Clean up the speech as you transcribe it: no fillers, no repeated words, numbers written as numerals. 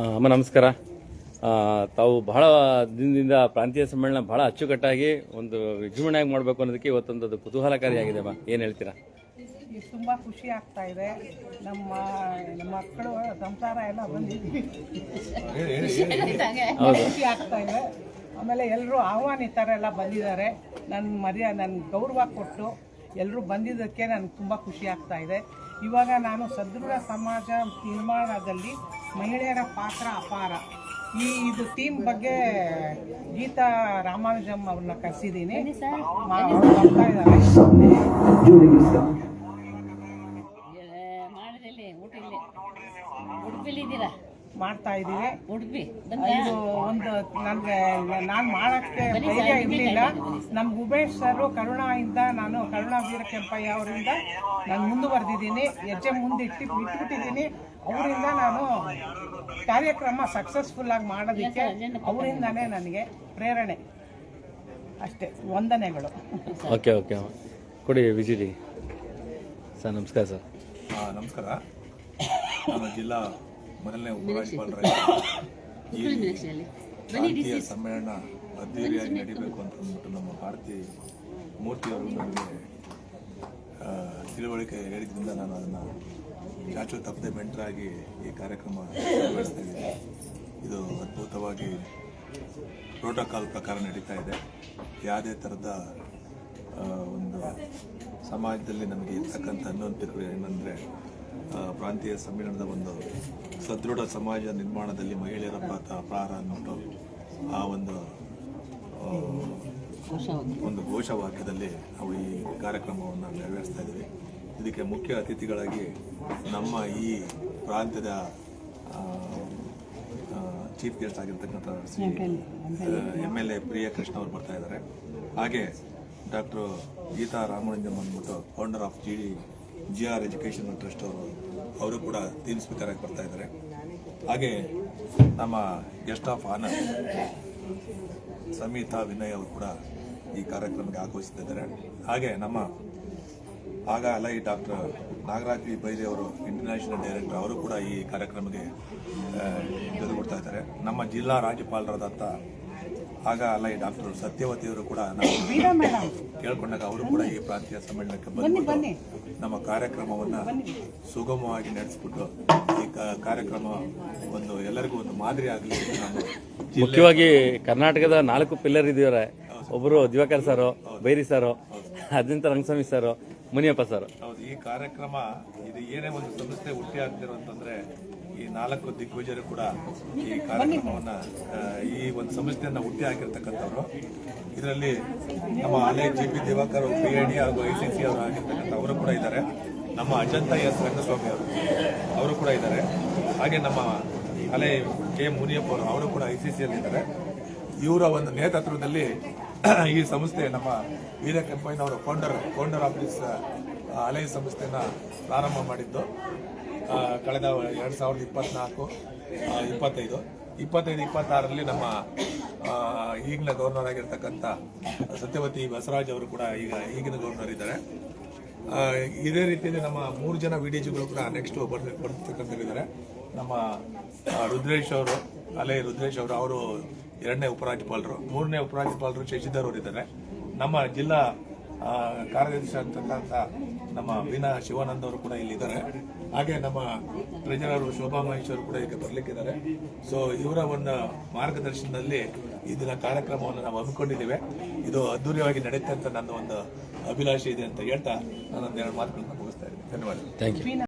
ಅಮ್ಮ ನಮಸ್ಕಾರ. ತಾವು ಬಹಳ ದಿನದಿಂದ ಪ್ರಾಂತೀಯ ಸಮ್ಮೇಳನ ಬಹಳ ಅಚ್ಚುಕಟ್ಟಾಗಿ ಒಂದು ವಿಜೃಂಭಣೆಯಾಗಿ ಮಾಡಬೇಕು ಅನ್ನೋದಕ್ಕೆ ಇವತ್ತೊಂದು ಕುತೂಹಲಕಾರಿಯಾಗಿದೆ ಅಮ್ಮ, ಏನು ಹೇಳ್ತೀರಾ? ತುಂಬ ಖುಷಿ ಆಗ್ತಾ ಇದೆ. ನಮ್ಮ ಮಕ್ಕಳು ಸಂಸಾರ ಎಲ್ಲ ಬಂದಿದ್ದೀವಿ, ಖುಷಿ ಆಗ್ತಾ ಇದೆ. ಆಮೇಲೆ ಎಲ್ಲರೂ ಆಹ್ವಾನಿತರೆಲ್ಲ ಬಂದಿದ್ದಾರೆ. ನನ್ನ ಗೌರವ ಕೊಟ್ಟು ಎಲ್ಲರೂ ಬಂದಿದ್ದಕ್ಕೆ ನನಗೆ ತುಂಬ ಖುಷಿ ಆಗ್ತಾ ಇದೆ. ಇವಾಗ ನಾನು ಸದೃಢ ಸಮಾಜ ನಿರ್ಮಾಣದಲ್ಲಿ ಮಹಿಳೆಯರ ಪಾತ್ರ ಅಪಾರ ಇದು ಟೀಮ್ ಬಗ್ಗೆ ಗೀತಾ ರಾಮಾನುಜಂ ಅವ್ರನ್ನ ಕರೆಸಿದ್ದೀನಿ. ಮಾಡ್ತಾ ಇದ್ದೀವಿ. ಇದು ಒಂದು ನಾನು ಮಾಡೋಕ್ಕೆ ಧೈರ್ಯ ಇರಲಿಲ್ಲ. ನಮ್ಮ ಉಮೇಶ್ ಸರ್ ಕರುಣಾಯಿಂದ ಕರುಣಾ ವೀರ ಕೆಂಪಯ್ಯ ಅವರಿಂದ ನಾನು ಮುಂದುವರೆದಿದ್ದೀನಿ, ಹೆಜ್ಜೆ ಮುಂದೆ ಇಟ್ಬಿಟ್ಟಿದ್ದೀನಿ. ಅವರಿಂದ ನಾನು ಕಾರ್ಯಕ್ರಮ ಸಕ್ಸಸ್ಫುಲ್ ಆಗಿ ಮಾಡೋದಕ್ಕೆ ಅವರಿಂದನೇ ನನಗೆ ಪ್ರೇರಣೆ. ಅಷ್ಟೇ, ವಂದನೆಗಳು. ಓಕೆ ಓಕೆ ಕೊಡಿ ವಿಜಿಟಿ ಸರ್. ನಮಸ್ಕಾರ ಸರ್. ನಮಸ್ಕಾರ. ನಮ್ಮ ಜಿಲ್ಲಾ ಮೊದಲನೇ ಉಪರಾಜ್ಯಪಾಲರಾಗಿ ಭಾರತೀಯ ಸಮ್ಮೇಳನ ಅದ್ದೂರಿಯಾಗಿ ನಡೀಬೇಕು ಅಂತ ಅಂದ್ಬಿಟ್ಟು ನಮ್ಮ ಭಾರತಿ ಮೂರ್ತಿಯವರು ನನಗೆ ತಿಳುವಳಿಕೆ ಹೇಳಿದ್ರಿಂದ ನಾನು ಅದನ್ನು ಶಾಶ್ವತ ತಪ್ಪದೆ ಮೆಂಟರಾಗಿ ಈ ಕಾರ್ಯಕ್ರಮ ನಿರ್ವಹಿಸ್ತಾ ಇದ್ದೀನಿ. ಇದು ಅದ್ಭುತವಾಗಿ ಪ್ರೋಟೋಕಾಲ್ ಪ್ರಕಾರ ನಡೀತಾ ಇದೆ. ಯಾವುದೇ ಥರದ ಒಂದು ಸಮಾಜದಲ್ಲಿ ನಮಗೆ ಇರ್ತಕ್ಕಂಥ ಅನ್ನೋಂತಿರು ಏನಂದರೆ ಪ್ರಾಂತೀಯ ಸಮ್ಮೇಳನದ ಒಂದು ಸದೃಢ ಸಮಾಜ ನಿರ್ಮಾಣದಲ್ಲಿ ಮಹಿಳೆಯರ ಪಾತ್ರ ಅಪಾರ ಅನ್ನೋದು ಆ ಒಂದು ಘೋಷವಾಕ್ಯದಲ್ಲಿ ನಾವು ಈ ಕಾರ್ಯಕ್ರಮವನ್ನು ನೆರವೇರಿಸ್ತಾ ಇದ್ದೀವಿ. ಇದಕ್ಕೆ ಮುಖ್ಯ ಅತಿಥಿಗಳಾಗಿ ನಮ್ಮ ಈ ಪ್ರಾಂತ್ಯದ ಚೀಫ್ ಗೆಸ್ಟ್ ಆಗಿರ್ತಕ್ಕಂಥ MLA ಪ್ರಿಯಕೃಷ್ಣ ಅವರು ಬರ್ತಾ ಇದ್ದಾರೆ. ಹಾಗೆ ಡಾಕ್ಟರ್ ಗೀತಾ ರಾಮಾನುಜಂ ಅಂದ್ಬಿಟ್ಟು founder of GR education trust ಅವರು ಕೂಡ ಥೀಮ್ ಸ್ಪೀಕರ್ ಆಗಿ ಬರ್ತಾ ಇದ್ದಾರೆ. ಹಾಗೆ ನಮ್ಮ ಗೆಸ್ಟ್ ಆಫ್ ಆನರ್ ಸಮೀತಾ ವಿನಯ್ ಅವರು ಕೂಡ ಈ ಕಾರ್ಯಕ್ರಮಕ್ಕೆ ಆಗಮಿಸುತ್ತಿದ್ದಾರೆ. ಹಾಗೆ ನಮ್ಮ ಆಗ ಅಲೈ ಡಾಕ್ಟರ್ ನಾಗರಾಜ್ ವಿ ಬೈರಿ ಅವರು ಇಂಟರ್ನ್ಯಾಷನಲ್ ಡೈರೆಕ್ಟರ್ ಅವರು ಕೂಡ ಈ ಕಾರ್ಯಕ್ರಮಕ್ಕೆ ಜೊತೆಗೂಡ್ತಾ ಇದ್ದಾರೆ. ನಮ್ಮ ಜಿಲ್ಲಾ ರಾಜ್ಯಪಾಲರಾದಂಥ ಆಗ ಅಲೈ ಡಾಕ್ಟರ್ ಸತ್ಯವತಿಯವರು ಕೂಡ ನಾವು ಕೇಳ್ಕೊಂಡಾಗ ಅವರು ಕೂಡ ಈ ಪ್ರಾಂತೀಯ ಸಮ್ಮೇಳನಕ್ಕೆ ಬಂದು ನಮ್ಮ ಕಾರ್ಯಕ್ರಮವನ್ನು ಸುಗಮವಾಗಿ ನಡೆಸಿಬಿಟ್ಟು ಈ ಕಾರ್ಯಕ್ರಮ ಒಂದು ಎಲ್ಲರಿಗೂ ಒಂದು ಮಾದರಿ ಆಗಲಿ. ಮುಖ್ಯವಾಗಿ ಕರ್ನಾಟಕದ 4 ಪಿಲ್ಲರ್ ಇದ್ದಾರೆ. ಒಬ್ಬರು ದಿವಾಕರ್ ಸರ್, ಬೈರಿ ಸರ್, ಅದಂತ ರಂಗಸ್ವಾಮಿ ಸರ್, ಮುನಿಯಪ್ಪ ಸರ್. ಹೌದು, ಈ ಕಾರ್ಯಕ್ರಮ ಇದು ಏನೇ ಒಂದು ಸಂಸ್ಥೆ ಹುಟ್ಟಿ ಆಗ್ತಿರೋ ಅಂತಂದ್ರೆ ಈ 4 ದಿಗ್ಗಜರು ಕೂಡ ಈ ಕಾರ್ಯಕ್ರಮವನ್ನ ಈ ಒಂದು ಸಂಸ್ಥೆಯನ್ನ ಹುಟ್ಟಿ ಹಾಕಿರ್ತಕ್ಕಂಥವ್ರು. ಇದರಲ್ಲಿ ನಮ್ಮ ಹಳೆ GP ದಿವಾಕರ್ PID ಹಾಗೂ ICC ಅವರು ಆಗಿರ್ತಕ್ಕಂಥ ಅವರು ಕೂಡ ಇದ್ದಾರೆ. ನಮ್ಮ ಅಜಂತ S ರಂಗಸ್ವಾಮಿ ಅವರು ಕೂಡ ಇದ್ದಾರೆ. ಹಾಗೆ ನಮ್ಮ ಹಳೆ K ಮುನಿಯಪ್ಪ ಅವರು ಕೂಡ ICC ಅಲ್ಲಿ ಇದ್ದಾರೆ. ಇವರ ಒಂದು ನೇತೃತ್ವದಲ್ಲಿ ಈ ಸಂಸ್ಥೆ ನಮ್ಮ ವೀರ ಕೆಂಪಯ್ಯನವರು ಫೌಂಡರ್ ಆಫ್ ದಿಸ್ ಅಲೈ ಸಂಸ್ಥೆಯನ್ನ ಪ್ರಾರಂಭ ಮಾಡಿದ್ದು ಕಳೆದ 2024, 25, 26ರಲ್ಲಿ ನಮ್ಮ ಈಗಿನ ಗವರ್ನರ್ ಆಗಿರ್ತಕ್ಕಂಥ ಸತ್ಯವತಿ ಬಸವರಾಜ್ ಅವರು ಕೂಡ ಈಗಿನ ಗವರ್ನರ್ ಇದ್ದಾರೆ. ಇದೇ ರೀತಿಯಲ್ಲಿ ನಮ್ಮ 3 ಜನ ವಿಡಿಜಿಗಳು ಕೂಡ ನೆಕ್ಸ್ಟ್ ಬರ್ತಕ್ಕಂಥವ್ರಿದ್ದಾರೆ. ನಮ್ಮ ರುದ್ರೇಶ್ ಅವರು, ಅಲೈ ರುದ್ರೇಶ್ ಅವರು 2ನೇ ಉಪರಾಜ್ಯಪಾಲರು, 3ನೇ ಉಪರಾಜ್ಯಪಾಲರು ಶಶಿಧರ್ ಅವರು ಇದ್ದಾರೆ. ನಮ್ಮ ಜಿಲ್ಲಾ ಕಾರ್ಯದರ್ಶಿ ಅಂತಕ್ಕಂಥ ನಮ್ಮ ವೀಣಾ ಶಿವಾನಂದ್ ಅವರು ಕೂಡ ಇಲ್ಲಿದ್ದಾರೆ. ಹಾಗೆ ನಮ್ಮ ಟ್ರೆಜರರ್ ಶೋಭಾ ಮಹೇಶ್ ಅವರು ಕೂಡ ಈಗ ಬರ್ಲಿಕ್ಕಿದ್ದಾರೆ. ಸೊ ಇವರ ಒಂದು ಮಾರ್ಗದರ್ಶನದಲ್ಲಿ ಇದನ್ನ ಕಾರ್ಯಕ್ರಮವನ್ನು ನಾವು ಹಮ್ಮಿಕೊಂಡಿದ್ದೇವೆ. ಇದು ಅದ್ದೂರಿಯಾಗಿ ನಡೆಯುತ್ತೆ ಅಂತ ನನ್ನ ಒಂದು ಅಭಿಲಾಷೆ ಇದೆ ಅಂತ ಹೇಳ್ತಾ ನಾನು 2 ಮಾತುಗಳನ್ನು ಮುಗಿಸ್ತಾ ಇದ್ದೀನಿ. ಧನ್ಯವಾದ. Thank you.